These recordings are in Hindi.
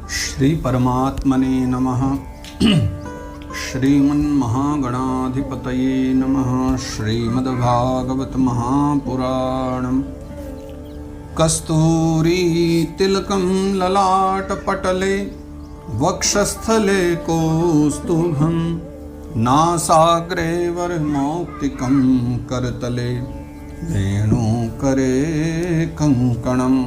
श्री परमात्मने नमः। श्रीमन्महागणाधिपतये नमः। श्रीमद्भागवत महापुराणम्। कस्तूरी तिलकं ललाटपटले वक्षस्थले कौस्तुभं नासाग्रे वरमौक्तिकं करतले वेणुकरे कङ्कणम्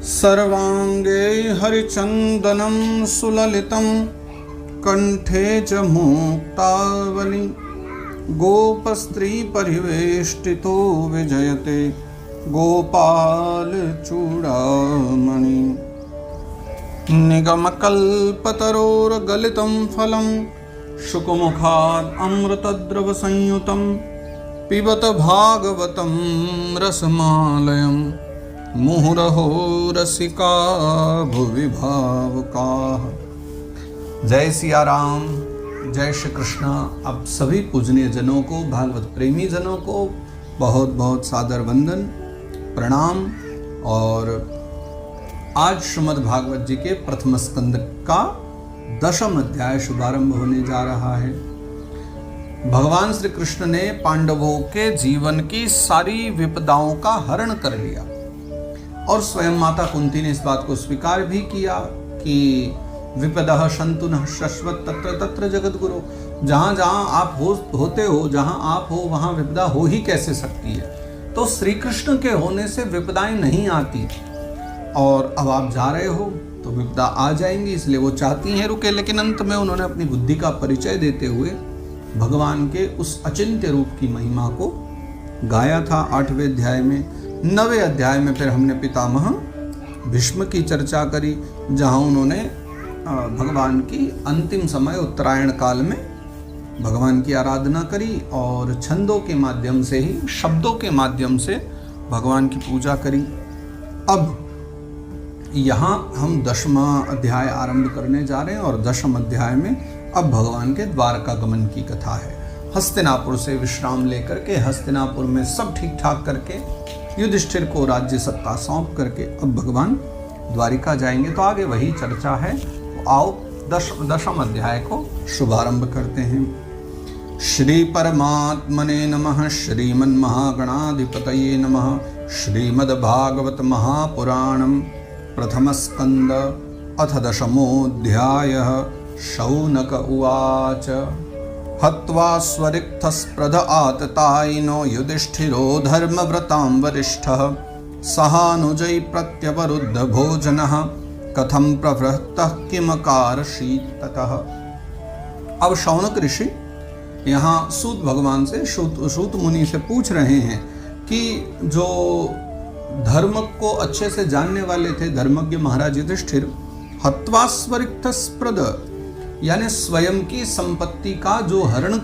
सर्वांगे हरिचंदनं सुललितं कंठे च मुक्तावली गोपस्त्री परिवेष्टितो विजयते गोपाल चूड़ामणि निगमकल्पतरोर्गलितं फलं शुकमुखात् अमृतद्रव संयुतं पिबत भागवतं रसमालयम् मुहुरहो रसिका भुवि भावुकाः। जय सिया राम, जय श्री कृष्ण। आप सभी पूजनीय जनों को, भागवत प्रेमी जनों को बहुत बहुत सादर वंदन प्रणाम। और आज श्रीमद् भागवत जी के प्रथम स्कंद का 10वां अध्याय शुभारंभ होने जा रहा है। भगवान श्री कृष्ण ने पांडवों के जीवन की सारी विपदाओं का हरण कर लिया और स्वयं माता कुंती ने इस बात को स्वीकार भी किया कि विपदः शंतुनः शश्वत तत्र तत्र जगत गुरु। जहाँ जहाँ आप होते हो, जहाँ आप हो वहाँ विपदा हो ही कैसे सकती है। तो श्री कृष्ण के होने से विपदाएं नहीं आती और अब आप जा रहे हो तो विपदा आ जाएंगी, इसलिए वो चाहती हैं रुके। लेकिन अंत में उन्होंने अपनी बुद्धि का परिचय देते हुए भगवान के उस अचिंत्य रूप की महिमा को गाया था 8वें अध्याय में। 9वें अध्याय में फिर हमने पितामह भीष्म की चर्चा करी, जहाँ उन्होंने भगवान की अंतिम समय उत्तरायण काल में भगवान की आराधना करी और छंदों के माध्यम से ही, शब्दों के माध्यम से भगवान की पूजा करी। अब यहाँ हम 10वां अध्याय आरंभ करने जा रहे हैं और 10वें अध्याय में अब भगवान के द्वारका गमन की कथा है। हस्तिनापुर से विश्राम लेकर के, हस्तिनापुर में सब ठीक ठाक करके, युधिष्ठिर को राज्य सत्ता सौंप करके अब भगवान द्वारिका जाएंगे। तो आगे वही चर्चा है। तो आओ 10वां अध्याय को शुभारंभ करते हैं। श्री परमात्मने नमः। श्रीमन्महागणाधिपतये नमः। श्रीमद्भागवत महापुराणम् प्रथम स्कंद अथ 10मोऽध्यायः। शौनक उवाच। हत्वा स्वरिक्थस्पृध आततायिनो युधिष्ठिरो धर्मव्रतां वरिष्ठः सहानुजै प्रत्यवरुद्ध भोजनः कथं प्रवृत्तः किमकारशीत् ततः। अब शौनक ऋषि यहाँ सूत भगवान से, सूत मुनि से पूछ रहे हैं कि जो धर्म को अच्छे से जानने वाले थे धर्मज्ञ महाराज युधिष्ठिर, हत्वा स्वरिक्थस्पृध यानी स्वयं की संपत्ति का जो हरण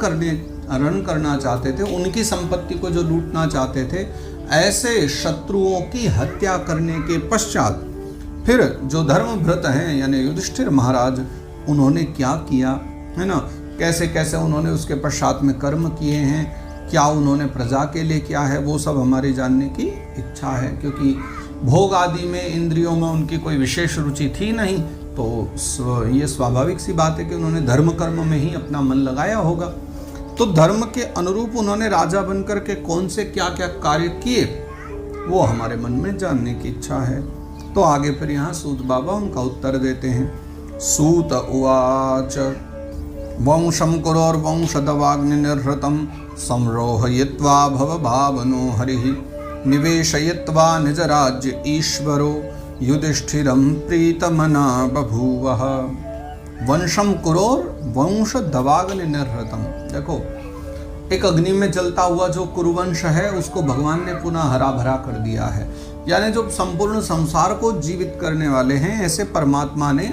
करना चाहते थे, उनकी संपत्ति को जो लूटना चाहते थे, ऐसे शत्रुओं की हत्या करने के पश्चात फिर जो धर्मभृत हैं यानी युधिष्ठिर महाराज, उन्होंने क्या किया है ना, कैसे कैसे उन्होंने उसके पश्चात में कर्म किए हैं, क्या उन्होंने प्रजा के लिए किया है, वो सब हमारी जानने की इच्छा है। क्योंकि भोग आदि में, इंद्रियों में उनकी कोई विशेष रुचि थी नहीं, तो ये स्वाभाविक सी बात है कि उन्होंने धर्म कर्म में ही अपना मन लगाया होगा। तो धर्म के अनुरूप उन्होंने राजा बनकर के कौन से क्या क्या कार्य किए, वो हमारे मन में जानने की इच्छा है। तो आगे फिर यहाँ सूत बाबा उनका उत्तर देते हैं। सूत उवाच। वंशं कुरोर्वंशदवाग्निर्हृतं संरोहयित्वा भवभावनो हरिः निवेशयित्वा निजराज्य ईश्वरो युधिष्ठिरं प्रीतमना बभूवः। वंशम कुरोर वंश दवाग्नि निर्हृतम। देखो, एक अग्नि में जलता हुआ जो कुरुवंश है उसको भगवान ने पुनः हरा भरा कर दिया है। यानी जो संपूर्ण संसार को जीवित करने वाले हैं, ऐसे परमात्मा ने,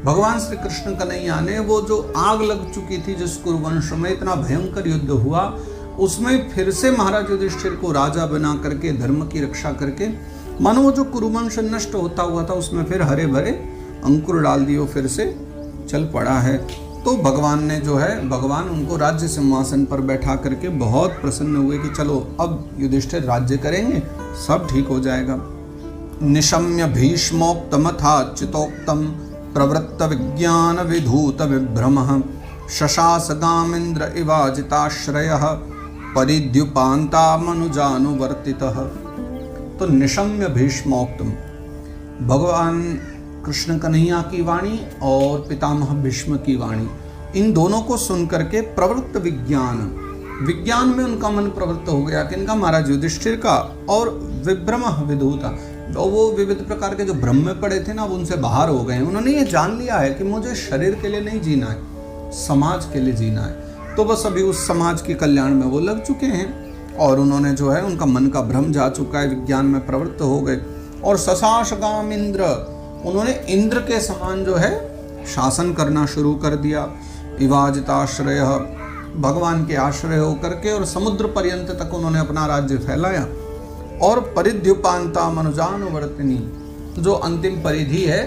भगवान श्री कृष्ण कन्हैया ने, वो जो आग लग चुकी थी जिस कुरुवंश में, इतना भयंकर युद्ध हुआ, उसमें फिर से महाराज युधिष्ठिर को राजा बना करके, धर्म की रक्षा करके, मानो वो जो कुरुवंश नष्ट होता हुआ था उसमें फिर हरे भरे अंकुर डाल दियो, फिर से चल पड़ा है। तो भगवान ने जो है, भगवान उनको राज्य सिंहासन पर बैठा करके बहुत प्रसन्न हुए कि चलो अब युधिष्ठिर राज्य करेंगे, सब ठीक हो जाएगा। निशम्य भीष्मोक्तमथाच्युतोक्तं प्रवृत्त विज्ञान विधूत विभ्रमः शशास गामेन्द्र इवाजिताश्रयः परिद्युपान्तामनुजानुवर्तितः। तो निशम्य भीष्मोक्तम, भगवान कृष्ण कन्हैया की वाणी और पितामह भीष्म की वाणी, इन दोनों को सुनकर के प्रवृत्त विज्ञान में उनका मन प्रवृत्त हो गया। किनका? महाराज युधिष्ठिर का। और विभ्रम विधूता, वो विविध प्रकार के जो भ्रम में पड़े थे ना, अब उनसे बाहर हो गए। उन्होंने ये जान लिया है कि मुझे शरीर के लिए नहीं जीना है, समाज के लिए जीना है। तो बस अभी उस समाज के कल्याण में वो लग चुके हैं और उन्होंने जो है, उनका मन का भ्रम जा चुका है, विज्ञान में प्रवृत्त हो गए। और शशास गाम इंद्र, उन्होंने इंद्र के समान जो है शासन करना शुरू कर दिया। इवाजिताश्रय, भगवान के आश्रय होकर के, और समुद्र पर्यंत तक उन्होंने अपना राज्य फैलाया। और परिद्युपांता मनुजानुवर्तिनी, जो अंतिम परिधि है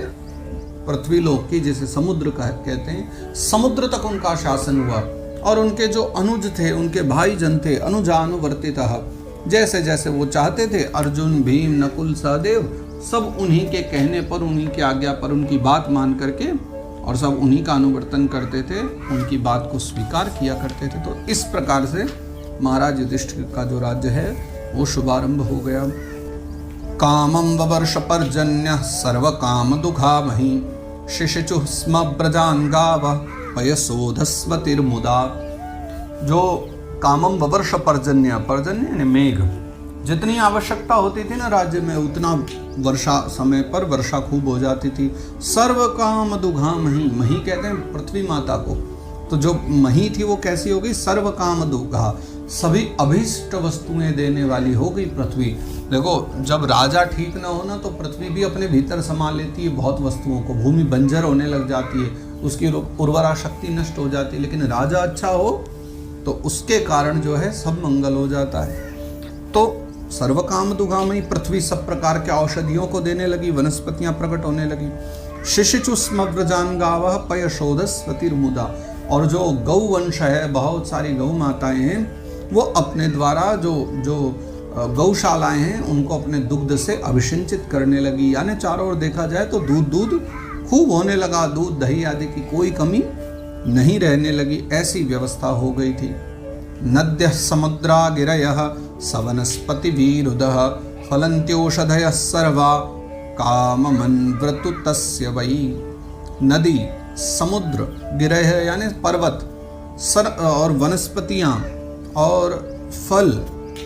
पृथ्वी लोक की, जिसे समुद्र कहते हैं, समुद्र तक उनका शासन हुआ। और उनके जो अनुज थे, उनके भाई जन थे, अनुजानुवर्तितः, जैसे जैसे वो चाहते थे, अर्जुन, भीम, नकुल, सहदेव, सब उन्हीं के कहने पर, उन्हीं की आज्ञा पर उनकी बात मान करके, और सब उन्हीं का अनुवर्तन करते थे, उनकी बात को स्वीकार किया करते थे। तो इस प्रकार से महाराज युधिष्ठिर का जो राज्य है वो शुभारंभ हो गया। कामं ववर्ष पर्जन्य सर्व काम दुखामहि शिशिचु स्म ब्रजान गाव पयसोधस्वतिर्मुदा। जो कामम ववर्ष पर्जन्य यानी मेघ, जितनी आवश्यकता होती थी ना राज्य में, उतना वर्षा समय पर वर्षा खूब हो जाती थी। सर्व काम दुघा मही, मही कहते हैं पृथ्वी माता को। तो जो मही थी वो कैसी हो गई? सर्व काम दुघा, सभी अभीष्ट वस्तुएं देने वाली हो गई पृथ्वी। देखो, जब राजा ठीक ना हो ना, तो पृथ्वी भी अपने भीतर समा लेती है बहुत वस्तुओं को, भूमि बंजर होने लग जाती है, उसकी उर्वरा शक्ति नष्ट हो जाती है। लेकिन राजा अच्छा हो तो उसके कारण जो है सब मंगल हो जाता है। तो सर्व काम दुघामयी, पृथ्वी सब प्रकार के औषधियों को देने लगी, वनस्पतियां प्रकट होने लगी। शिशिचु स्म व्रजान गावः पयशोधस्वतिर्मुदा, और जो गौ वंश है, बहुत सारी गौ माताएं हैं, वो अपने द्वारा जो गौशालाएं हैं उनको अपने दुग्ध से अभिषिंचित करने लगी। यानी चारों ओर देखा जाए तो दूध खूब होने लगा, दूध दही आदि की कोई कमी नहीं रहने लगी, ऐसी व्यवस्था हो गई थी। नद्यः समुद्रा गिरयः सवनस्पतिभिरुदः फलन्त्योषधयः सर्वा काममन्वृतु तस्य वै। नदी, समुद्र, गिरह यानी पर्वत, और वनस्पतियाँ और फल,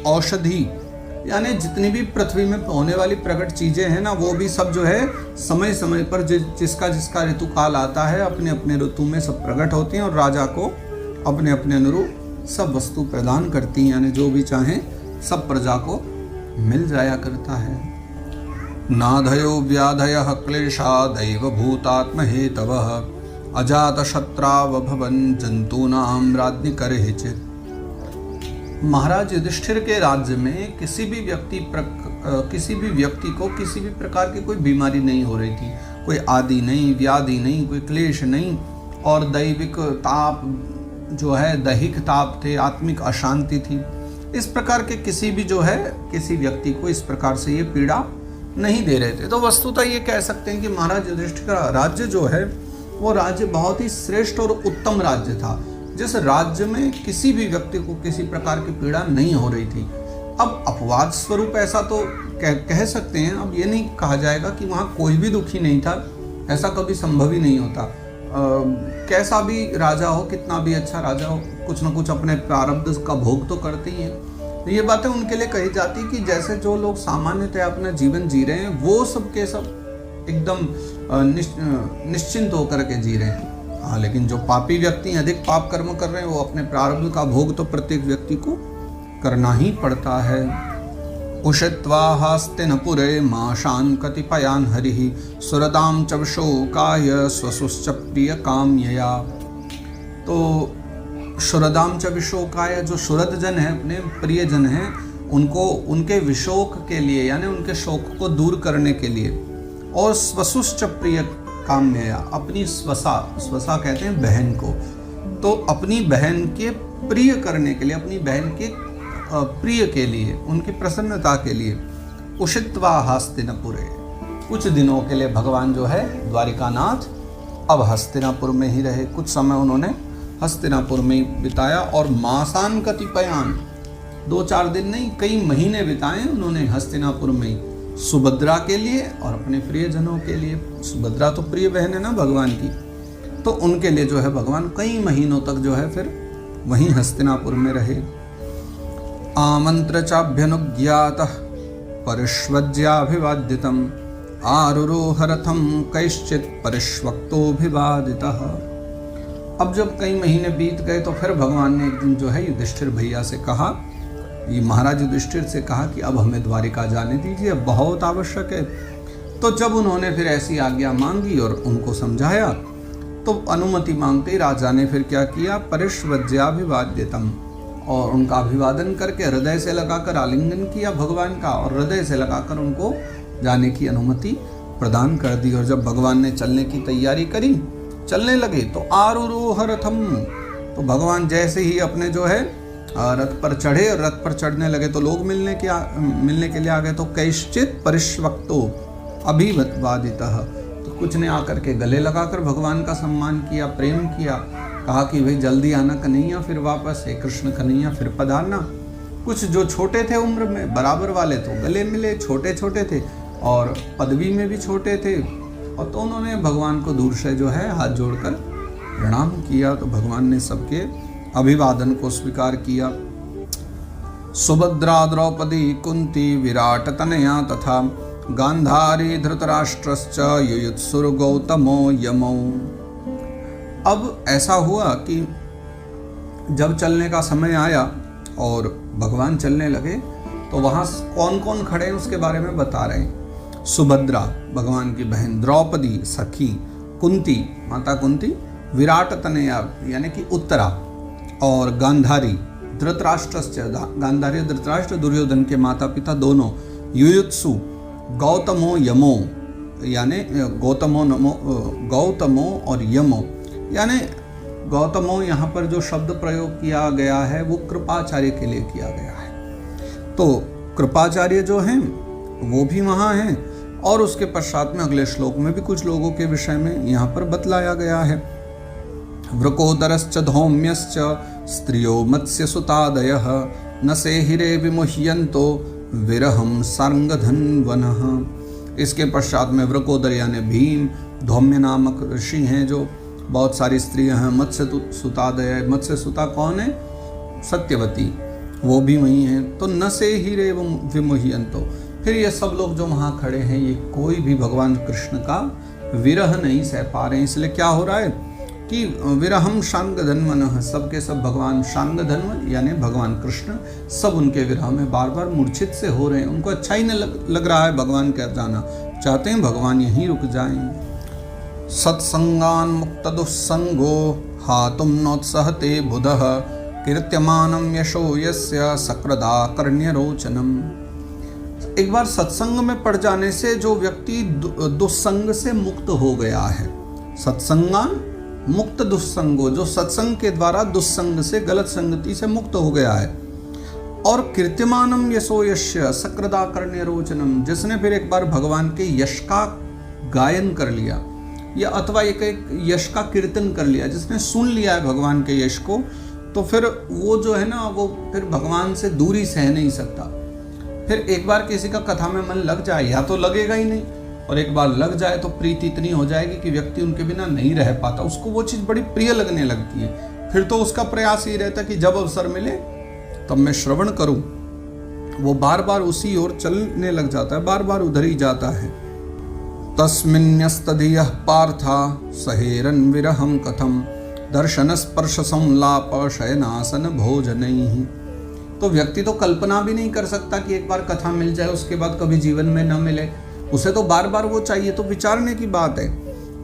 औषधि, यानी जितनी भी पृथ्वी में होने वाली प्रकट चीजें हैं ना, वो भी सब जो है समय समय पर जिसका जिसका ऋतु काल आता है, अपने अपने ऋतु में सब प्रकट होती हैं और राजा को अपने अपने अनुरूप सब वस्तु प्रदान करती हैं। यानी जो भी चाहें सब प्रजा को मिल जाया करता है। नाधयो व्याधयः क्लेशादैव भूतात्महेतवः अजात शत्राव भवन जंतूनां राज्ञि करहिचित्। महाराज युधिष्ठिर के राज्य में किसी भी व्यक्ति को किसी भी प्रकार की कोई बीमारी नहीं हो रही थी, कोई आदि नहीं, व्याधि नहीं, कोई क्लेश नहीं, और दैविक ताप जो है, दैहिक ताप थे, आत्मिक अशांति थी। इस प्रकार के किसी भी जो है किसी व्यक्ति को इस प्रकार से ये पीड़ा नहीं दे रहे थे। तो वस्तुतः ये कह सकते हैं कि महाराज युधिष्ठिर का राज्य जो है वो राज्य बहुत ही श्रेष्ठ और उत्तम राज्य था, जिस राज्य में किसी भी व्यक्ति को किसी प्रकार की पीड़ा नहीं हो रही थी। अब अपवाद स्वरूप ऐसा तो कह सकते हैं, अब ये नहीं कहा जाएगा कि वहाँ कोई भी दुखी नहीं था, ऐसा कभी संभव ही नहीं होता। कैसा भी राजा हो, कितना भी अच्छा राजा हो, कुछ न कुछ अपने प्रारब्ध का भोग तो करते ही हैं। तो ये बातें उनके लिए कही जाती कि जैसे जो लोग सामान्यतः अपना जीवन जी रहे हैं वो सब के सब एकदम निश्चिंत होकर के जी रहे हैं। हाँ, लेकिन जो पापी व्यक्ति अधिक पाप कर्म कर रहे हैं वो अपने प्रारब्ध का भोग तो प्रत्येक व्यक्ति को करना ही पड़ता है। उषित्वा हास्तिनपुरे माशान कतिपयान हरिः सुरदाम च विशोकाय स्वसुश्च प्रिय काम्यया। तो सुरदाम च विशोकाय, जो सुरद जन है, अपने प्रिय जन हैं, उनको उनके विशोक के लिए यानी उनके शोक को दूर करने के लिए, और स्वसुश्च प्रिय काम्यया, अपनी स्वसा कहते हैं बहन को, तो अपनी बहन के प्रिय करने के लिए, अपनी बहन के प्रिय के लिए, उनकी प्रसन्नता के लिए उषित्वा हास्तिनपुरे, कुछ दिनों के लिए भगवान जो है द्वारिकानाथ अब हस्तिनापुर में ही रहे। कुछ समय उन्होंने हस्तिनापुर में ही बिताया और मासान कतिपयान, 2-4 दिन नहीं कई महीने बिताए उन्होंने हस्तिनापुर में ही, सुभद्रा के लिए और अपने प्रियजनों के लिए। सुभद्रा तो प्रिय बहन है ना भगवान की, तो उनके लिए जो है भगवान कई महीनों तक जो है फिर वहीं हस्तिनापुर में रहे। आमंत्र चाभ्यनुज्ञातः परिष्वज्याभिवाद्यतम् आरुरोह रथम कैश्चित् परिष्वक्तोऽभिवादितः। अब जब कई महीने बीत गए तो फिर भगवान ने एक दिन जो है युधिष्ठिर भैया से कहा, ये महाराज युधिष्ठिर से कहा कि अब हमें द्वारिका जाने दीजिए, अब बहुत आवश्यक है। तो जब उन्होंने फिर ऐसी आज्ञा मांगी और उनको समझाया तो अनुमति मांगते ही राजा ने फिर क्या किया, परिष्वज्याभिवाद्यतम, और उनका अभिवादन करके हृदय से लगाकर आलिंगन किया भगवान का और हृदय से लगाकर उनको जाने की अनुमति प्रदान कर दी। और जब भगवान ने चलने की तैयारी करी, चलने लगे तो आरुरोह रथम, तो भगवान जैसे ही अपने जो है रथ पर चढ़े और रथ पर चढ़ने लगे तो लोग मिलने के लिए आ गए। तो कैश्चित् परिष्वक्तो अभिवादितः, तो कुछ ने आकर के गले लगाकर भगवान का सम्मान किया, प्रेम किया, कहा कि भाई जल्दी आना कन्हैया, फिर वापस, हे कृष्ण कन्हैया फिर पधारना। कुछ जो छोटे थे उम्र में बराबर वाले तो गले मिले, छोटे छोटे थे और पदवी में भी छोटे थे, और तो उन्होंने भगवान को दूर से जो है हाथ जोड़कर प्रणाम किया। तो भगवान ने सबके अभिवादन को स्वीकार किया। सुभद्रा द्रौपदी कुंती विराट तनया तथा गांधारी धृतराष्ट्रश्च युयुत्सुर गौतमो यमौ। अब ऐसा हुआ कि जब चलने का समय आया और भगवान चलने लगे तो वहाँ कौन कौन खड़े हैं उसके बारे में बता रहे हैं। सुभद्रा भगवान की बहन, द्रौपदी सखी, कुंती माता कुंती, विराट तनया यानी कि उत्तरा, और गांधारी धृतराष्ट्र, गांधारी धृतराष्ट्र दुर्योधन के माता पिता दोनों, युयुत्सु गौतमो यमो यानी गौतमो और यमो, यानी गौतमो यहाँ पर जो शब्द प्रयोग किया गया है वो कृपाचार्य के लिए किया गया है। तो कृपाचार्य जो हैं वो भी वहाँ हैं, और उसके पश्चात में अगले श्लोक में भी कुछ लोगों के विषय में यहाँ पर बतलाया गया है। वृकोदरश्च धौम्यश्च स्त्रियो मत्स्य सुतादयः न से हिरे विमुह्यन्तो विरहम सार्ंगधन्वनः। इसके पश्चात में वृकोदर यानी भीम, धौम्य नामक ऋषि हैं, जो बहुत सारी स्त्रियां हैं, मत्स्य सुतादय, मत्स्य सुता कौन है, सत्यवती, वो भी वही हैं। तो न से हिरे विमुह्यन्तो, फिर ये सब लोग जो वहाँ खड़े हैं ये कोई भी भगवान कृष्ण का विरह नहीं सह पा रहे हैं। इसलिए क्या हो रहा है कि विरहम शांगधन्वन, सबके सब भगवान शांगधन्वन यानी भगवान कृष्ण सब उनके विरह में बार बार मूर्छित से हो रहे हैं। उनको अच्छा ही नहीं लग रहा है भगवान के जाना, चाहते हैं भगवान यहीं रुक जाएं। सत्संगान मुक्त दुस्संगो हातुम नोत्सहते बुधः कीर्त्यमानम यशो यस्य सकृदा कर्ण्यरोचनम। एक बार सत्संग में पड़ जाने से जो व्यक्ति दुस्संग से मुक्त हो गया है, सत्संगान मुक्त दुस्संगो, जो सत्संग के द्वारा दुस्संग से, गलत संगति से मुक्त हो गया है, और कीर्त्यमानम यशो यस्य सकृदा कर्ण्यरोचनम, जिसने फिर एक बार भगवान के यश का गायन कर लिया या अथवा एक यश का कीर्तन कर लिया, जिसने सुन लिया है भगवान के यश को, तो फिर वो जो है ना वो फिर भगवान से दूरी सह नहीं सकता। फिर एक बार किसी का कथा में मन लग जाए या तो लगेगा ही नहीं, और एक बार लग जाए तो प्रीति इतनी हो जाएगी कि व्यक्ति उनके बिना नहीं रह पाता, उसको वो चीज़ बड़ी प्रिय लगने लगती है। फिर तो उसका प्रयास ही रहता है कि जब अवसर मिले तब मैं श्रवण करूं। वो बार बार उसी ओर चलने लग जाता है, बार बार उधर ही जाता है। तस्मिन्यस्तधियः पार्था सहेरन विरहम कथम दर्शन स्पर्श संलाप शयनासन भोजनैः। तो व्यक्ति तो कल्पना भी नहीं कर सकता कि एक बार कथा मिल जाए उसके बाद कभी जीवन में न मिले, उसे तो बार बार वो चाहिए। तो विचारने की बात है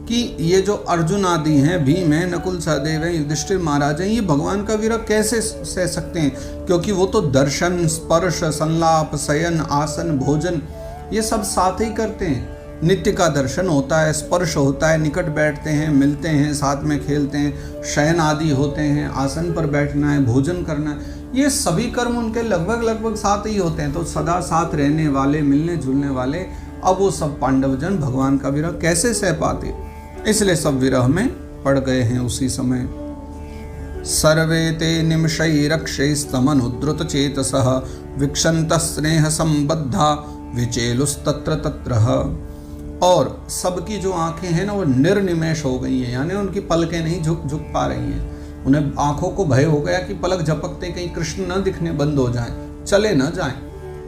कि ये जो अर्जुन आदि हैं, भीम है, नकुल सहदेव है, युधिष्ठिर महाराज हैं, ये भगवान का विरह कैसे सह सकते हैं, क्योंकि वो तो दर्शन स्पर्श संलाप शयन आसन भोजन ये सब साथ ही करते हैं। नित्य का दर्शन होता है, स्पर्श होता है, निकट बैठते हैं, मिलते हैं, साथ में खेलते हैं, शयन आदि होते हैं, आसन पर बैठना है, भोजन करना है, ये सभी कर्म उनके लगभग साथ ही होते हैं। तो सदा साथ रहने वाले, मिलने जुलने वाले अब वो सब पांडवजन भगवान का विरह कैसे सह पाते, इसलिए सब विरह में पड़ गए हैं उसी समय। सर्वे ते निमिषैरक्षैस्तमनुद्रुत चेतसः विक्षन्तः स्नेह संबद्धा विचेलुस्तत्र तत्रः। और सबकी जो आंखें हैं ना वो निर्निमेष हो गई हैं, यानी उनकी पलकें नहीं झुक पा रही हैं। उन्हें आंखों को भय हो गया कि पलक झपकते कहीं कृष्ण न दिखने बंद हो जाएं, चले न जाएं।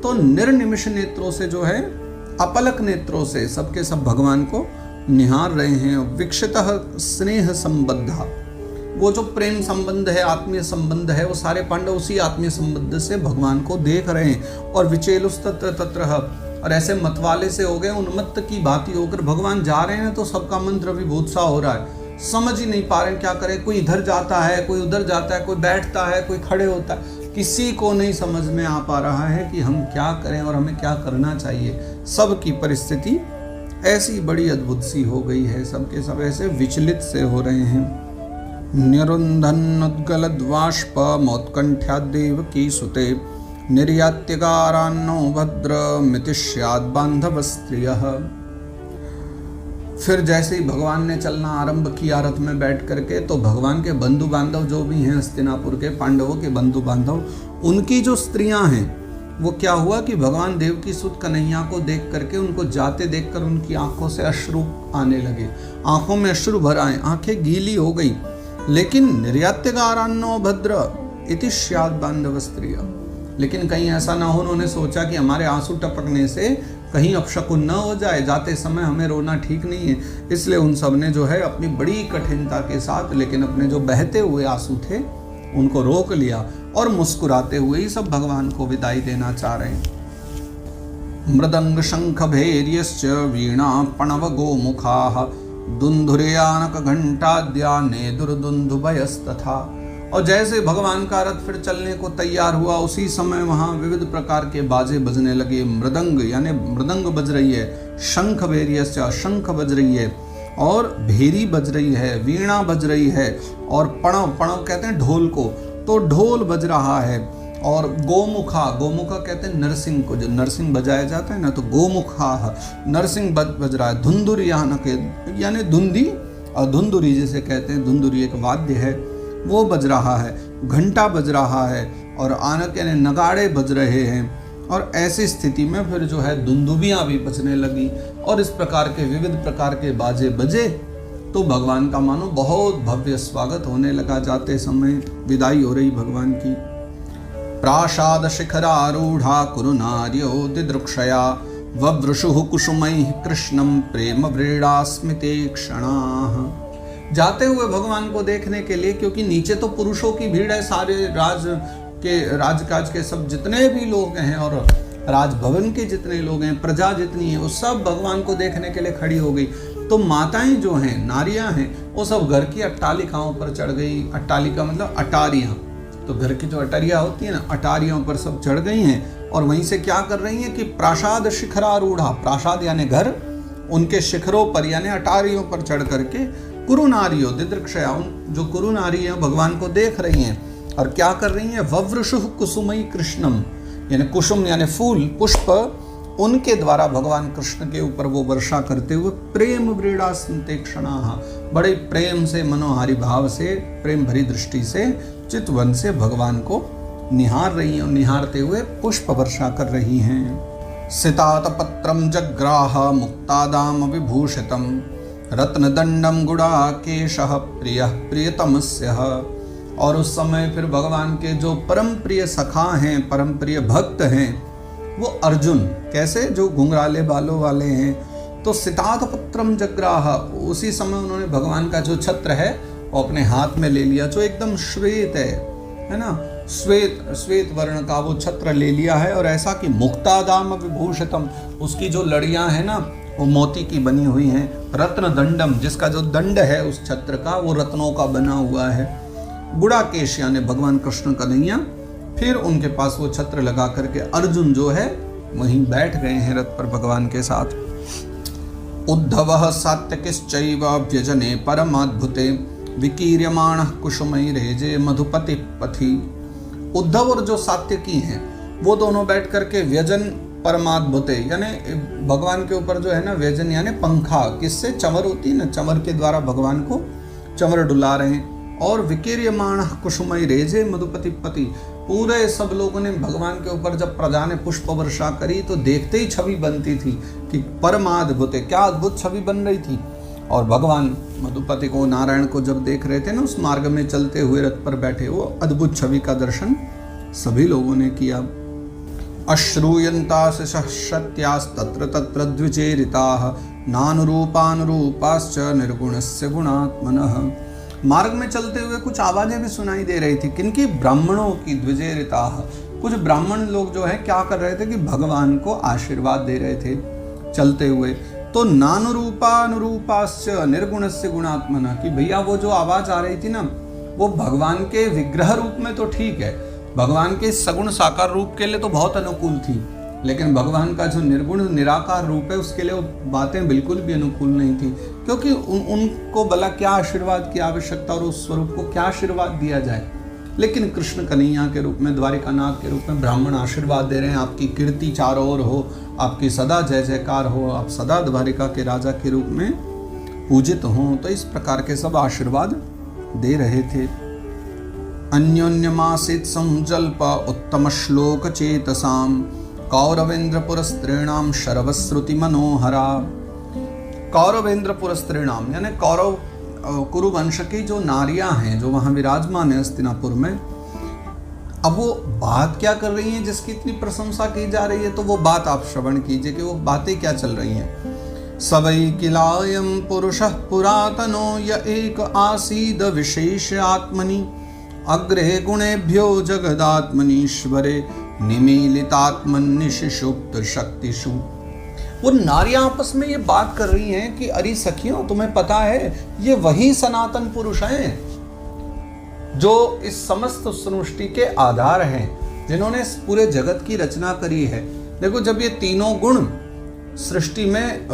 तो निर्निमिष नेत्रों से जो है, अपलक नेत्रों से सबके सब भगवान को निहार रहे हैं। विक्षितः स्नेह संबद्धा, वो जो प्रेम संबंध है, आत्मीय संबंध है, वो सारे पांडव उसी आत्मीय संबंध से भगवान को देख रहे हैं। और विचेलुस्तत्र तत्रः, और ऐसे मतवाले से हो गए, उन्मत्त की भांति होकर भगवान जा रहे हैं तो सबका मन द्रवीभूत सा हो रहा है, समझ ही नहीं पा रहे क्या करें। कोई इधर जाता है, कोई उधर जाता है, कोई बैठता है, कोई खड़े होता है, किसी को नहीं समझ में आ पा रहा है कि हम क्या करें और हमें क्या करना चाहिए। सबकी परिस्थिति ऐसी बड़ी अद्भुत सी हो गई है, सबके सब ऐसे विचलित से हो रहे हैं। निरुन्धन्नुद्गलद्वाष्पमोत्कण्ठ्याद्देव की सुते निर्यात्यकारान्नो भद्रमितिष्याद् बान्धवस्त्रियः। फिर जैसे ही भगवान ने चलना आरंभ किया रथ में बैठ करके, तो भगवान के बंधु बांधव जो भी हैं हस्तिनापुर के, पांडवों के बंधु बांधव, उनकी जो स्त्रियां हैं, वो क्या हुआ कि भगवान देव की सुत कन्हैया को देख करके, उनको जाते देखकर उनकी आंखों से अश्रु आने लगे, आंखों में अश्रु भर आए, आंखें गीली हो गई। लेकिन निर्यात्यकारान्नो भद्र इति स्याद् बान्धवस्त्रियः, लेकिन कहीं ऐसा ना हो, उन्होंने सोचा कि हमारे आंसू टपकने से कहीं अपशकुन न हो जाए, जाते समय हमें रोना ठीक नहीं है। इसलिए उन सब ने जो है अपनी बड़ी कठिनता के साथ, लेकिन अपने जो बहते हुए आंसू थे उनको रोक लिया और मुस्कुराते हुए ही सब भगवान को विदाई देना चाह रहे हैं। मृदंग शंख भैर्यश्च वीणा पणव गोमुखाः दुंधुर्यानक घंटाद्याने दुर्दुंदुभयस्तथा। और जैसे भगवान का रथ फिर चलने को तैयार हुआ, उसी समय वहां विविध प्रकार के बाजे बजने लगे। मृदंग यानी मृदंग बज रही है, शंख भैर्यश्च शंख बज रही है, और भेरी बज रही है, वीणा बज रही है, और पणव, पणव कहते हैं ढोल को, तो ढोल बज रहा है। और गोमुखा, गोमुखा कहते हैं नरसिंह को, जो नरसिंह बजाया जाता है ना, तो गोमुखा नरसिंह बज रहा है। धुंधुरियानक यानी धुंधी, और धुंधुरी जिसे कहते हैं, धुंधुरी एक वाद्य है, वो बज रहा है। घंटा बज रहा है, और आनक यानी नगाड़े बज रहे हैं। और ऐसी स्थिति में फिर जो है दुंदुबियाँ भी बजने लगी, और इस प्रकार के विविध प्रकार के बाजे बजे, तो भगवान का मानो बहुत भव्य स्वागत होने लगा। जाते समय विदाई हो रही भगवान की। प्रासाद शिखरारूढ़ा कुरुनार्यो दिदृक्षया ववृषुः कुसुमैः कृष्णं प्रेम व्रीडा स्मिते क्षणाः। जाते हुए भगवान को देखने के लिए, क्योंकि नीचे तो पुरुषों की भीड़ है, सारे राजकाज के सब जितने भी लोग हैं, और राजभवन के जितने लोग हैं, प्रजा जितनी है, वो सब भगवान को देखने के लिए खड़ी हो गई। तो माताएं जो हैं, नारियां हैं, वो सब घर की अट्टालिकाओं पर चढ़ गई। अट्टालिका मतलब अटारियां, तो घर की जो अटारियां होती है ना, अटारियों पर सब चढ़ गई हैं। और वहीं से क्या कर रही हैं कि प्रासाद शिखरारूढ़ा, प्रासाद यानी घर, उनके शिखरों पर यानी अटारियों पर चढ़ करके कुरुनारियो दिदृक्षया, जो कुरुनारी हैं भगवान को देख रही हैं। और क्या कर रही हैं? ववृषुः कुसुमई कृष्णम, यानी कुसुम यानी फूल, पुष्प, उनके द्वारा भगवान कृष्ण के ऊपर वो वर्षा करते हुए प्रेम व्रीडा स्मिते क्षणाः, बड़े प्रेम से, मनोहारी भाव से, प्रेम भरी दृष्टि से, चितवन से भगवान को निहार रही हैं, और निहारते हुए पुष्प वर्षा कर रही हैं। सितात पत्रम जग्राह मुक्तादाम विभूषितम रत्नदंडम गुड़ाकेशः प्रियः प्रियतमस्यः। और उस समय फिर भगवान के जो परम प्रिय सखा हैं, परम प्रिय भक्त हैं, वो अर्जुन, कैसे, जो घुंघराले बालों वाले हैं, तो सितात पत्रम जग्राह, उसी समय उन्होंने भगवान का जो छत्र है वो अपने हाथ में ले लिया, जो एकदम श्वेत है ना, श्वेत वर्ण का वो छत्र ले लिया है। और ऐसा कि मुक्तादाम विभूषितम, उसकी जो लड़ियां हैं ना वो मोती की बनी हुई हैं। रत्न दंडम, जिसका जो दंड है उस छत्र का, वो रत्नों का बना हुआ है। गुड़ाकेश यानी भगवान कृष्ण कन्हैया, फिर उनके पास वो छत्र लगा करके अर्जुन जो है वहीं बैठ गए हैं रथ पर भगवान के साथ। उद्धवः सात्यकिश्चैव व्यजने परमाद्भुते विकीर्यमाणः कुसुमैरेजे मधुपति पथि। उद्धव और जो सात्यकी हैं वो दोनों बैठ करके व्यजन परमाद्भुते, यानी भगवान के ऊपर जो है ना व्यजन यानी पंखा, किससे? चमर होती है ना, चमर के द्वारा भगवान को चमर डुला रहे हैं। और विकीर्यमाण कुसुमई रेजे मधुपति पति, पूरे सब लोगों ने भगवान के ऊपर जब प्रजा ने पुष्प वर्षा करी तो देखते ही छवि बनती थी कि परमाद्भुते, क्या अद्भुत छवि बन रही थी। और भगवान मधुपति को, नारायण को जब देख रहे थे ना उस मार्ग में चलते हुए रथ पर बैठे, वो अद्भुत छवि का दर्शन सभी लोगों ने किया। अश्रूयन्तास सत्यास्तत्र तत्र द्विचेरिताः नानुरूपानुरूपाश्च निर्गुणस्य गुणात्मनः। मार्ग में चलते हुए कुछ आवाजें भी सुनाई दे रही थी, किनकी? ब्राह्मणों की। द्विजेरिताः, कुछ ब्राह्मण लोग जो है क्या कर रहे थे कि भगवान को आशीर्वाद दे रहे थे चलते हुए। तो नानुरूपानुरूपाश्च निर्गुणस्य गुणात्मनः, कि भैया वो जो आवाज आ रही थी ना वो भगवान के विग्रह रूप में तो ठीक है, भगवान के सगुण साकार रूप के लिए तो बहुत अनुकूल थी, लेकिन भगवान का जो निर्गुण निराकार रूप है उसके लिए वो बातें बिल्कुल भी अनुकूल नहीं थी, क्योंकि उनको भला क्या आशीर्वाद की आवश्यकता और उस स्वरूप को क्या आशीर्वाद दिया जाए। लेकिन कृष्ण कन्हैया के रूप में, द्वारिकानाथ के रूप में ब्राह्मण आशीर्वाद दे रहे हैं, आपकी कीर्ति चारों ओर हो, आपकी सदा जय जयकार हो, आप सदा द्वारिका के राजा के रूप में पूजित हों। तो इस प्रकार के सब आशीर्वाद दे रहे थे। अन्योन्यमासीत् संजल्प उत्तम श्लोक चेतसाम कौरवेन्द्र पुरस्त्रीणाम शरवश्रुति मनोहरा। कौरवेन्द्र पुरस्त्रीणाम यानी कौरव कुरुवंश की जो नारियां हैं जो वहां विराजमान है हस्तिनापुर में, अब वो बात क्या कर रही हैं जिसकी इतनी प्रशंसा की जा रही है, तो वो बात आप श्रवण कीजिए कि वो बातें क्या चल रही हैं। सवै किलायम पुरुषः पुरातनो य एक आसीद विशेष आत्मनि अग्रे गुणेभ्यो जगदात्मनीश्वरे निमीलितात्मनिशिषुप्त शक्तिषु। वो नारियां आपस में ये बात कर रही हैं कि अरे सखियों, तुम्हें पता है ये वही सनातन पुरुष हैं जो इस समस्त सृष्टि के आधार हैं, जिन्होंने इस पूरे जगत की रचना करी है। देखो, जब ये तीनों गुण सृष्टि में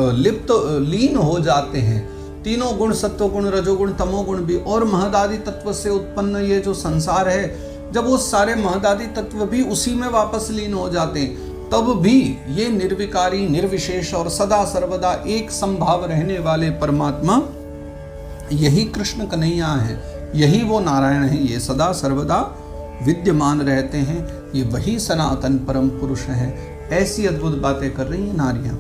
लीन हो जाते हैं, तीनों गुण सत्वगुण रजोगुण तमोगुण भी, और महदादि तत्व से उत्पन्न ये जो संसार है, जब वो सारे महदादि तत्व भी उसी में वापस लीन हो जाते हैं, तब भी ये निर्विकारी निर्विशेष और सदा सर्वदा एक संभाव रहने वाले परमात्मा यही कृष्ण कन्हैया है, यही वो नारायण है, ये सदा सर्वदा विद्यमान रहते हैं, ये वही सनातन परम पुरुष है। ऐसी अद्भुत बातें कर रही हैं नारियां।